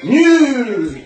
Nul.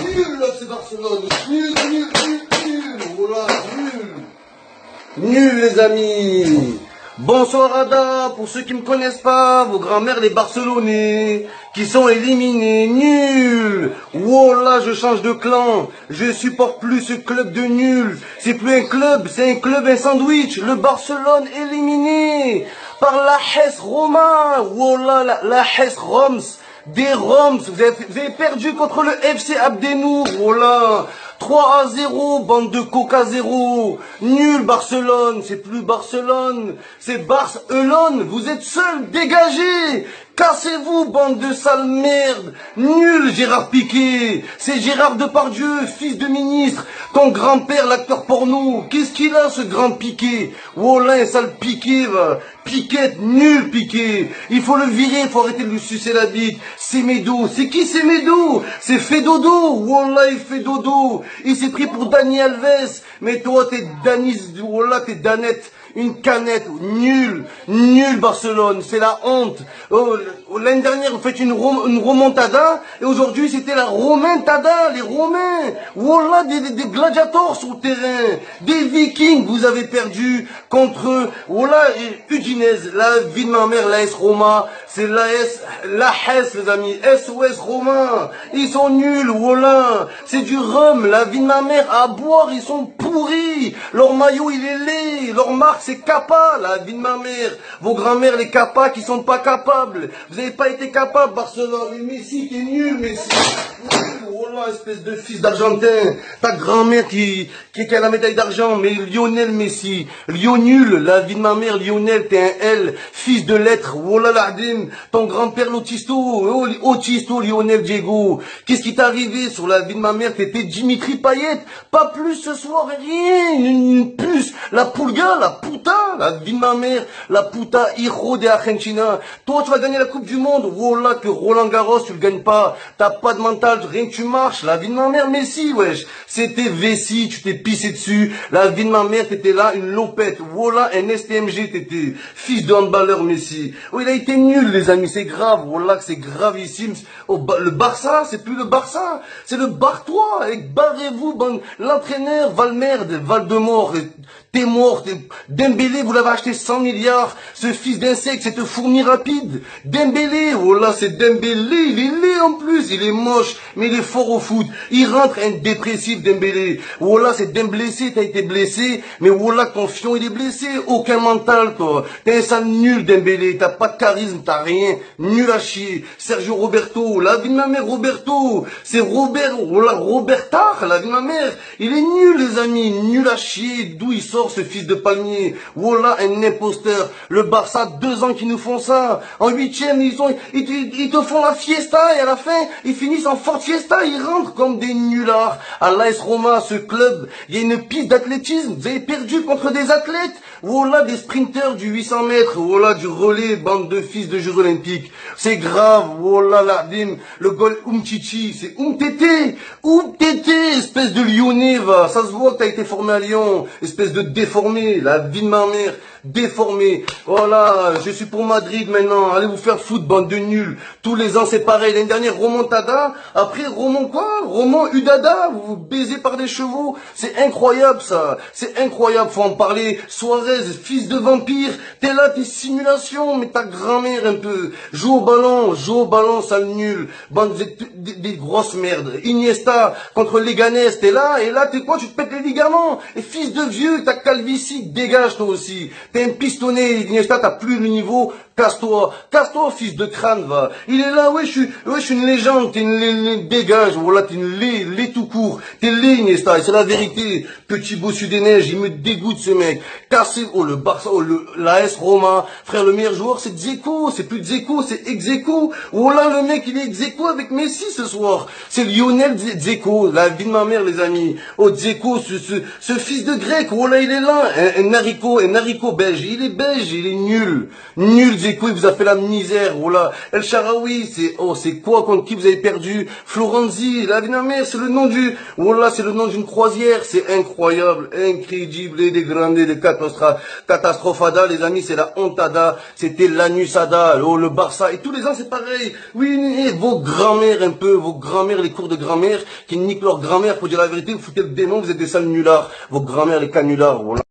Nul, c'est Barcelone. Nul, nul, nul, nul. Voilà, nul. Nul, les amis. Bonsoir Ada, pour ceux qui me connaissent pas, vos grands-mères les Barcelonais, qui sont éliminés, nuls. Voilà, je change de clan, je supporte plus ce club de nuls. C'est plus un club, c'est un club, un sandwich. Le Barcelone éliminé par la HES Roma. Voilà, la HES Roms. Des Roms, vous avez perdu contre le FC Abdenour, voilà. 3-0, bande de coca 0. Nul Barcelone, c'est plus Barcelone, c'est Barcelone. Vous êtes seuls, dégagez. Cassez-vous, bande de sales merde. Nul Gérard Piqué, c'est Gérard Depardieu, fils de ministre. Ton grand-père, l'acteur porno. Qu'est-ce qu'il a, ce grand Piqué? Voilà, un sale Piqué, va. Piquette, nul Piqué. Il faut le virer, il faut arrêter de lui sucer la bite. C'est Médo. C'est qui c'est Médo? C'est Fedodo. Wallah, il fait dodo. Il s'est pris pour Dani Alves. Mais toi, t'es Danis. Wallah, t'es Danette. Une canette. Nul. Nul Barcelone. C'est la honte. Oh, l'année dernière, vous faites une remontada. Et aujourd'hui, c'était la Romentada. Les Romains. Wallah, des gladiators sur le terrain. Des Vikings. Vous avez perdu contre, voilà, Udinese, la vie de ma mère, l'AS Roma, c'est l'AS, la HES, les amis, SOS Roma, ils sont nuls, voilà, c'est du rhum, la vie de ma mère, à boire, ils sont pourris, leur maillot, il est laid, leur marque, c'est Kappa, la vie de ma mère, vos grands-mères, les Kappa, qui sont pas capables, vous n'avez pas été capables, Barcelone, mais Messi, t'es nul, Messi, voilà, espèce de fils d'Argentin, ta grand-mère qui a la médaille d'argent, mais Lionel Messi, nul, la vie de ma mère, Lionel, t'es un L, fils de lettres, voilà l'Ardim, ton grand-père Autisto, Lionel Diego, qu'est-ce qui t'est arrivé sur la vie de ma mère, t'étais Dimitri Payet, pas plus ce soir, rien, une puce, la pulga, la puta, la vie de ma mère, la puta, hijo de Argentina, toi tu vas gagner la Coupe du Monde, voilà que Roland Garros tu le gagnes pas, t'as pas de mental, rien que tu marches, la vie de ma mère, Messi, wesh, c'était Vessi, tu t'es pissé dessus, la vie de ma mère, t'étais là, une lopette, voilà un STMG, t'étais fils de handballeur Messi. Oh, il a été nul, les amis, c'est grave, voilà que c'est gravissime. Oh, le Barça, c'est plus le Barça, c'est le Bartois, et barrez-vous, l'entraîneur Valmerde, Valdemort, t'es mort, Dembélé, vous l'avez acheté 100 milliards, ce fils d'insecte, cette fourmi rapide, Dembélé, voilà, c'est Dembélé, il est laid en plus, il est moche, mais il est fort au foot, il rentre un dépressif Dembélé, voilà, c'est Dembélé, t'as été blessé, mais voilà, ton fion, il est blessé, aucun mental, toi, t'es un sale nul Dembélé, t'as pas de charisme, t'as rien, nul à chier, Sergio Roberto, la vie de ma mère Roberto, c'est Robert, voilà, Robertard, la vie de ma mère, il est nul les amis, nul à chier, d'où il sort ce fils de palmier, voilà un imposteur, le Barça, 2 ans qu'ils nous font ça, en 8e, ils te font la fiesta, et à la fin, ils finissent en Ford Fiesta, ils rentrent comme des nullards, à l'AS Roma, ce club, il y a une piste d'athlétisme, vous avez perdu contre des athlètes, voilà des sprinters du 800 mètres, voilà du relais, bande de fils de Jeux Olympiques, c'est grave, voilà l'Ardim, le goal Umtiti, c'est Umtete, espèce de Lyonnais, va, ça se voit que t'as été formé à Lyon, espèce de déformé, la vie de ma mère, déformé, voilà, je suis pour Madrid maintenant, allez vous faire foutre, bande de nuls, tous les ans c'est pareil, l'année dernière Romontada, après Roman Udada, vous vous baisez par des chevaux, c'est incroyable ça, c'est incroyable, faut en parler, Suarez, fils de vampire, t'es là, t'es simulation, mais ta grand-mère un peu, joue au ballon, sale nul, bande des grosses merdes, Iniesta contre Leganés, t'es là, et là t'es quoi, tu te pètes les ligaments, et fils de vieux, ta calvitie, dégage toi aussi, t'es un pistonné, Iniesta, t'as plus le niveau, casse-toi, fils de crâne, va. Il est là, ouais, je suis une légende, t'es une dégage, voilà, t'es une lait tout court, t'es laid, Iniesta, c'est la vérité, petit bossu des neiges, il me dégoûte ce mec, cassez, oh, le Barça, oh, l'AS Roma, frère, le meilleur joueur, c'est Dzeko, c'est plus Dzeko, c'est Exeko, voilà, le mec, il est Exeko avec Messi ce soir, c'est Lionel Dzeko, la vie de ma mère, les amis, oh, Dzeko, ce fils de grec, voilà, il est là, un haricot belge, il est belge, il est nul, Dzeko. Dzeko, il vous a fait la misère, voilà. El Shaarawy, c'est quoi contre qui vous avez perdu? Florenzi, la Vinamère, c'est le nom voilà, c'est le nom d'une croisière, c'est incroyable, incrédible, des grandes, des catastrophada, les amis, c'est la hontada, c'était l'anusada, oh, le Barça, et tous les ans c'est pareil. Oui, vos grands-mères un peu, vos grands-mères, les cours de grammaire, qui niquent leur grammaire, pour dire la vérité, vous foutez le démon, vous êtes des sales nullards, vos grands-mères, les canullards, voilà.